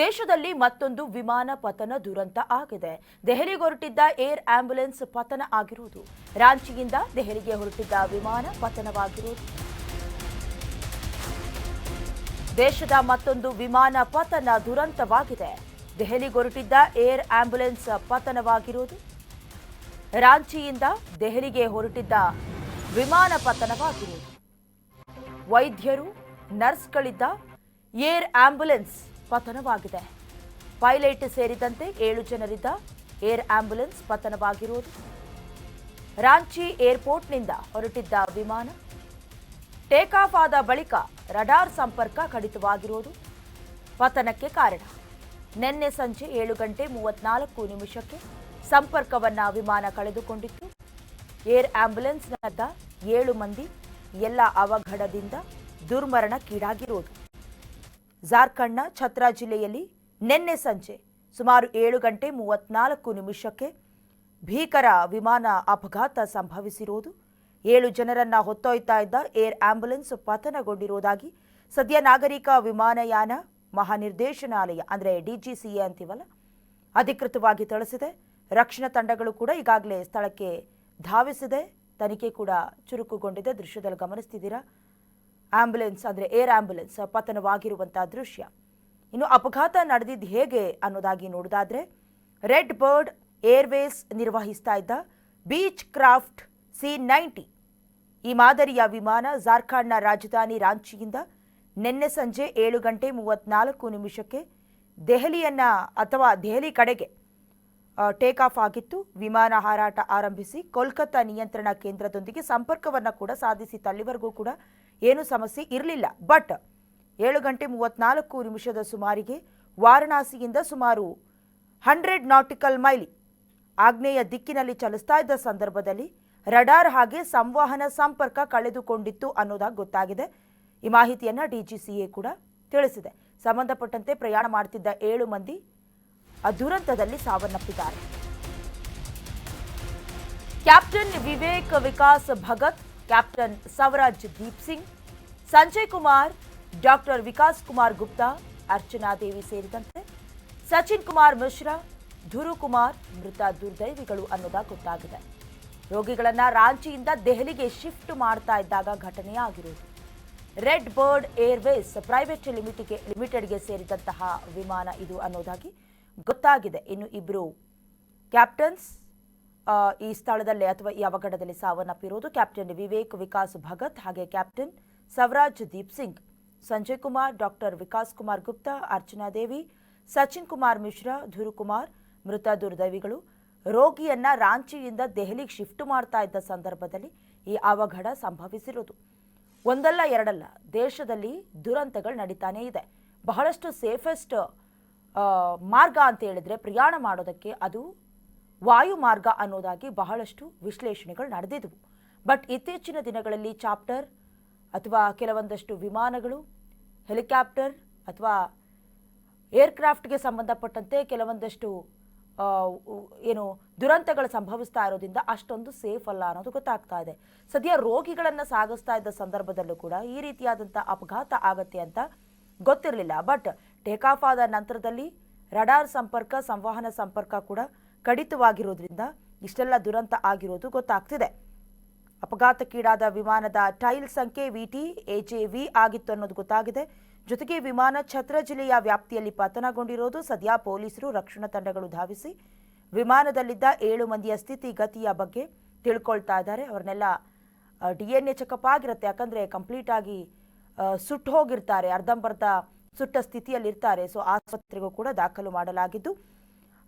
ದೇಶದಲ್ಲಿ ಮತ್ತೊಂದು ವಿಮಾನ ಪತನ ದುರಂತ ಆಗಿದೆ. ದೆಹಲಿಗೆ ಹೊರಟಿದ್ದ ಏರ್ ಆಂಬ್ಯುಲೆನ್ಸ್ ಪತನ ಆಗಿರುವುದು. ರಾಂಚಿಯಿಂದ ದೆಹಲಿಗೆ ಹೊರಟಿದ್ದ ವಿಮಾನ ಪತನವಾಗಿರುವುದು. ದೇಶದ ಮತ್ತೊಂದು ವಿಮಾನ ಪತನ ದುರಂತವಾಗಿದೆ. ದೆಹಲಿಗೆ ಹೊರಟಿದ್ದ ಏರ್ ಆಂಬ್ಯುಲೆನ್ಸ್ ಪತನವಾಗಿರುವುದು. ರಾಂಚಿಯಿಂದ ದೆಹಲಿಗೆ ಹೊರಟಿದ್ದ ವಿಮಾನ ಪತನವಾಗಿರುವುದು. ವೈದ್ಯರು, ನರ್ಸ್ಗಳಿದ್ದ ಏರ್ ಆಂಬ್ಯುಲೆನ್ಸ್ ಪತನವಾಗಿದೆ. ಪೈಲಟ್ ಸೇರಿದಂತೆ 7 ಜನರಿದ್ದ ಏರ್ ಆಂಬ್ಯುಲೆನ್ಸ್ ಪತನವಾಗಿರುವುದು. ರಾಂಚಿ ಏರ್ಪೋರ್ಟ್ನಿಂದ ಹೊರಟಿದ್ದ ವಿಮಾನ ಟೇಕ್ ಆಫ್ ಆದ ಬಳಿಕ ರಡಾರ್ ಸಂಪರ್ಕ ಕಡಿತವಾಗಿರುವುದು ಪತನಕ್ಕೆ ಕಾರಣ. ನಿನ್ನೆ ಸಂಜೆ 7:34 ಸಂಪರ್ಕವನ್ನ ವಿಮಾನ ಕಳೆದುಕೊಂಡಿತ್ತು. ಏರ್ ಆಂಬ್ಯುಲೆನ್ಸ್ನದ್ದ 7 ಮಂದಿ ಎಲ್ಲ ಅವಘಡದಿಂದ ದುರ್ಮರಣಕ್ಕೀಡಾಗಿರುವುದು. ಜಾರ್ಖಂಡ್ನ ಛತ್ರಾ ಜಿಲ್ಲೆಯಲ್ಲಿ ನಿನ್ನೆ ಸಂಜೆ ಸುಮಾರು 7:34 ಭೀಕರ ವಿಮಾನ ಅಪಘಾತ ಸಂಭವಿಸಿರುವುದು. 7 ಜನರನ್ನ ಹೊತ್ತೊಯ್ತಾ ಇದ್ದ ಏರ್ ಆಂಬ್ಯುಲೆನ್ಸ್ ಪತನಗೊಂಡಿರುವುದಾಗಿ ಸದ್ಯ ನಾಗರಿಕ ವಿಮಾನಯಾನ ಮಹಾನಿರ್ದೇಶನಾಲಯ ಅಂದರೆ ಡಿಜಿಸಿಎ ಅಂತೀವಲ್ಲ ಅಧಿಕೃತವಾಗಿ ತಿಳಿಸಿದೆ. ರಕ್ಷಣಾ ತಂಡಗಳು ಕೂಡ ಈಗಾಗಲೇ ಸ್ಥಳಕ್ಕೆ ಧಾವಿಸಿದೆ. ತನಿಖೆ ಕೂಡ ಚುರುಕುಗೊಂಡಿದೆ. ದೃಶ್ಯದಲ್ಲಿ ಗಮನಿಸ್ತಿದ್ದೀರಾ, ಆಂಬ್ಯುಲೆನ್ಸ್ ಅಂದರೆ ಏರ್ ಆಂಬ್ಯುಲೆನ್ಸ್ ಪತನವಾಗಿರುವಂತಹ ದೃಶ್ಯ. ಇನ್ನು ಅಪಘಾತ ನಡೆದಿದ್ದು ಹೇಗೆ ಅನ್ನೋದಾಗಿ ನೋಡೋದಾದ್ರೆ, ರೆಡ್ ಬರ್ಡ್ ಏರ್ವೇಸ್ ನಿರ್ವಹಿಸ್ತಾ ಇದ್ದ ಬೀಚ್ ಕ್ರಾಫ್ಟ್ C-90 ಈ ಮಾದರಿಯ ವಿಮಾನ ಜಾರ್ಖಂಡ್ನ ರಾಜಧಾನಿ ರಾಂಚಿಯಿಂದ ನಿನ್ನೆ ಸಂಜೆ 7:34 ದೆಹಲಿ ಕಡೆಗೆ ಟೇಕ್ ಆಫ್ ಆಗಿತ್ತು. ವಿಮಾನ ಹಾರಾಟ ಆರಂಭಿಸಿ ಕೋಲ್ಕತ್ತಾ ನಿಯಂತ್ರಣ ಕೇಂದ್ರದೊಂದಿಗೆ ಸಂಪರ್ಕವನ್ನು ಕೂಡ ಸಾಧಿಸಿತ್ತು. ಅಲ್ಲಿವರೆಗೂ ಕೂಡ ಏನೂ ಸಮಸ್ಯೆ ಇರಲಿಲ್ಲ. ಬಟ್ 7:34 ಸುಮಾರಿಗೆ ವಾರಣಾಸಿಯಿಂದ ಸುಮಾರು 100 ನಾಟಿಕಲ್ ಮೈಲಿ ಆಗ್ನೇಯ ದಿಕ್ಕಿನಲ್ಲಿ ಚಲಿಸ್ತಾ ಇದ್ದ ಸಂದರ್ಭದಲ್ಲಿ ರಡಾರ್ ಹಾಗೆ ಸಂವಹನ ಸಂಪರ್ಕ ಕಳೆದುಕೊಂಡಿತ್ತು ಅನ್ನೋದಾಗಿ ಗೊತ್ತಾಗಿದೆ. ಈ ಮಾಹಿತಿಯನ್ನು ಡಿಜಿಸಿಎ ಕೂಡ ತಿಳಿಸಿದೆ. ಸಂಬಂಧಪಟ್ಟಂತೆ ಪ್ರಯಾಣ ಮಾಡುತ್ತಿದ್ದ 7 ಮಂದಿ ದುರಂತದಲ್ಲಿ ಸಾವನ್ನಪ್ಪಿದ್ದಾರೆ. Captain Vivek Vikas Bhagat, captain Savraj Deep Singh, Sanjay Kumar, doctor Vikas Kumar Gupta, Archana Devi ಸೇರಿದಂತೆ ಸಚಿನ್ ಕುಮಾರ್ ಮಿಶ್ರಾ, ಧುರು ಕುಮಾರ್ ಮೃತ ದುರ್ದೈವಿಗಳು ಅನ್ನೋದಾಗಿ ಗೊತ್ತಾಗಿದೆ. ರೋಗಿಗಳನ್ನ ರಾಂಚಿಯಿಂದ ದೆಹಲಿಗೆ ಶಿಫ್ಟ್ ಮಾಡ್ತಾ ಇದ್ದಾಗ ಘಟನೆ ಆಗಿರುವುದು. ರೆಡ್ ಬರ್ಡ್ ಏರ್ವೇಸ್ ಪ್ರೈವೇಟ್ ಲಿಮಿಟೆಡ್ಗೆ ಸೇರಿದಂತಹ ವಿಮಾನ ಇದು ಅನ್ನೋದಾಗಿ ಗೊತ್ತಾಗಿದೆ. ಇನ್ನು 2 ಕ್ಯಾಪ್ಟನ್ಸ್ ಈ ಸ್ಥಳದಲ್ಲೇ ಅಥವಾ ಈ ಅವಘಡದಲ್ಲಿ ಸಾವನ್ನಪ್ಪಿರುವುದು. ಕ್ಯಾಪ್ಟನ್ ವಿವೇಕ್ ವಿಕಾಸ್ ಭಗತ್ ಹಾಗೆ ಕ್ಯಾಪ್ಟನ್ ಸವರಾಜ್ ದೀಪ್ ಸಿಂಗ್, ಸಂಜಯ್ ಕುಮಾರ್, ಡಾಕ್ಟರ್ ವಿಕಾಸ್ ಕುಮಾರ್ ಗುಪ್ತಾ, ಅರ್ಚನಾ ದೇವಿ, ಸಚಿನ್ ಕುಮಾರ್ ಮಿಶ್ರಾ, ಧುರು ಕುಮಾರ್ ಮೃತ ದುರ್ದೈವಿಗಳು. ರೋಗಿಯನ್ನ ರಾಂಚಿಯಿಂದ ದೆಹಲಿಗೆ ಶಿಫ್ಟ್ ಮಾಡ್ತಾ ಇದ್ದ ಸಂದರ್ಭದಲ್ಲಿ ಈ ಅವಘಡ ಸಂಭವಿಸಿರುವುದು. ಒಂದಲ್ಲ ಎರಡಲ್ಲ, ದೇಶದಲ್ಲಿ ದುರಂತಗಳು ನಡೀತಾನೇ ಇದೆ. ಬಹಳಷ್ಟು ಸೇಫೆಸ್ಟ್ ಮಾರ್ಗ ಅಂತ ಹೇಳಿದ್ರೆ ಪ್ರಯಾಣ ಮಾಡೋದಕ್ಕೆ ಅದು ವಾಯು ಮಾರ್ಗ ಅನ್ನೋದಾಗಿ ಬಹಳಷ್ಟು ವಿಶ್ಲೇಷಣೆಗಳು ನಡೆದಿದ್ವು. ಬಟ್ ಇತ್ತೀಚಿನ ದಿನಗಳಲ್ಲಿ ಚಾಪ್ಟರ್ ಅಥವಾ ಕೆಲವೊಂದಷ್ಟು ವಿಮಾನಗಳು, ಹೆಲಿಕಾಪ್ಟರ್ ಅಥವಾ ಏರ್ಕ್ರಾಫ್ಟ್ಗೆ ಸಂಬಂಧಪಟ್ಟಂತೆ ಕೆಲವೊಂದಷ್ಟು ದುರಂತಗಳು ಸಂಭವಿಸ್ತಾ ಇರೋದ್ರಿಂದ ಅಷ್ಟೊಂದು ಸೇಫ್ ಅಲ್ಲ ಅನ್ನೋದು ಗೊತ್ತಾಗ್ತಾ ಇದೆ. ಸದ್ಯ ರೋಗಿಗಳನ್ನು ಸಾಗಿಸ್ತಾ ಇದ್ದ ಸಂದರ್ಭದಲ್ಲೂ ಕೂಡ ಈ ರೀತಿಯಾದಂಥ ಅಪಘಾತ ಆಗತ್ತೆ ಅಂತ ಗೊತ್ತಿರಲಿಲ್ಲ. ಬಟ್ ಟೇಕ್ ಆಫ್ ಆದ ನಂತರದಲ್ಲಿ ರಡಾರ್ ಸಂಪರ್ಕ, ಸಂವಹನ ಸಂಪರ್ಕ ಕೂಡ ಕಡಿತವಾಗಿರೋದ್ರಿಂದ ಇಷ್ಟೆಲ್ಲ ದುರಂತ ಆಗಿರೋದು ಗೊತ್ತಾಗ್ತಿದೆ. ಅಪಘಾತಕ್ಕೀಡಾದ ವಿಮಾನದ ಟೈಲ್ ಸಂಖ್ಯೆ VT AJV ಆಗಿತ್ತು ಅನ್ನೋದು ಗೊತ್ತಾಗಿದೆ. ಜೊತೆಗೆ ವಿಮಾನ ಛತ್ರ ಜಿಲ್ಲೆಯ ವ್ಯಾಪ್ತಿಯಲ್ಲಿ ಪತನಗೊಂಡಿರೋದು. ಸದ್ಯ ಪೊಲೀಸರು, ರಕ್ಷಣಾ ತಂಡಗಳು ಧಾವಿಸಿ ವಿಮಾನದಲ್ಲಿದ್ದ 7 ಮಂದಿಯ ಸ್ಥಿತಿಗತಿಯ ಬಗ್ಗೆ ತಿಳ್ಕೊಳ್ತಾ ಇದ್ದಾರೆ. ಅವ್ರನ್ನೆಲ್ಲ DNA ಚೆಕಪ್ ಆಗಿರುತ್ತೆ. ಯಾಕಂದರೆ ಕಂಪ್ಲೀಟ್ ಆಗಿ ಸುಟ್ಟು ಹೋಗಿರ್ತಾರೆ, ಅರ್ಧಂಬರ್ಧ ಸುಟ್ಟ ಸ್ಥಿತಿಯಲ್ಲಿರ್ತಾರೆ. ಸೊ ಆಸ್ಪತ್ರೆಗೂ ಕೂಡ ದಾಖಲು ಮಾಡಲಾಗಿದ್ದು,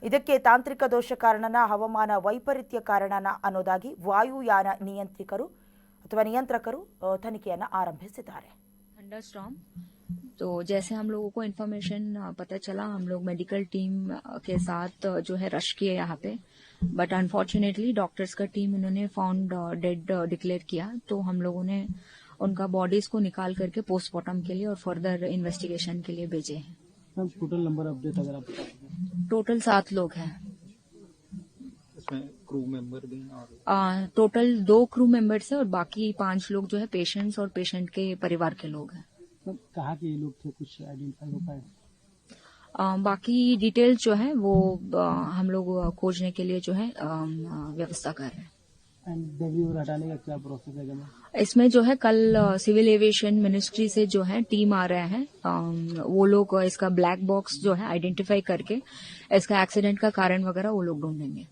ಇದಕ್ಕೆ ತಾಂತ್ರಿಕ ದೋಷ ಕಾರಣನ, ಹವಾಮಾನ ವೈಪರೀತ್ಯ ಕಾರಣನ ಅನ್ನೋದಾಗಿ ವಾಯುಯಾನ ನಿಯಂತ್ರಕರು ತನಿಖೆಯನ್ನು ಆರಂಭಿಸಿದ್ದಾರೆ. तो जैसे हम लोगों को इन्फॉर्मेशन पता चला, हम लोग मेडिकल टीम के साथ जो है रश किए यहाँ पे. बट अनफॉर्चुनेटली डॉक्टर्स का टीम इन्होंने फाउंड डेड डिक्लेयर किया. तो हम लोगों ने उनका बॉडीज को निकाल करके पोस्टमार्टम के लिए और फर्दर इन्वेस्टिगेशन के लिए भेजे हैं. टोटल नंबर अपडेट अगर आप टोटल 7 लोग हैं. इसमें क्रू मेंबर भी और टोटल 2 क्रू मेंबर्स है और बाकी 5 लोग जो है पेशेंट्स और पेशेंट के परिवार के लोग हैं. कहाँ के ये लोग थे, कुछ आइडेंटिफाई हो पाए? बाकी डिटेल्स जो है वो हम लोग खोजने के लिए जो है व्यवस्था कर रहे हैं। एंड देवी हटाने का क्या प्रोसेस है जमा? इसमें जो है कल सिविल एविएशन मिनिस्ट्री से जो है टीम आ रहे हैं, वो लोग इसका ब्लैक बॉक्स जो है आइडेंटिफाई करके इसका एक्सीडेंट का कारण वगैरह वो लोग ढूंढेंगे।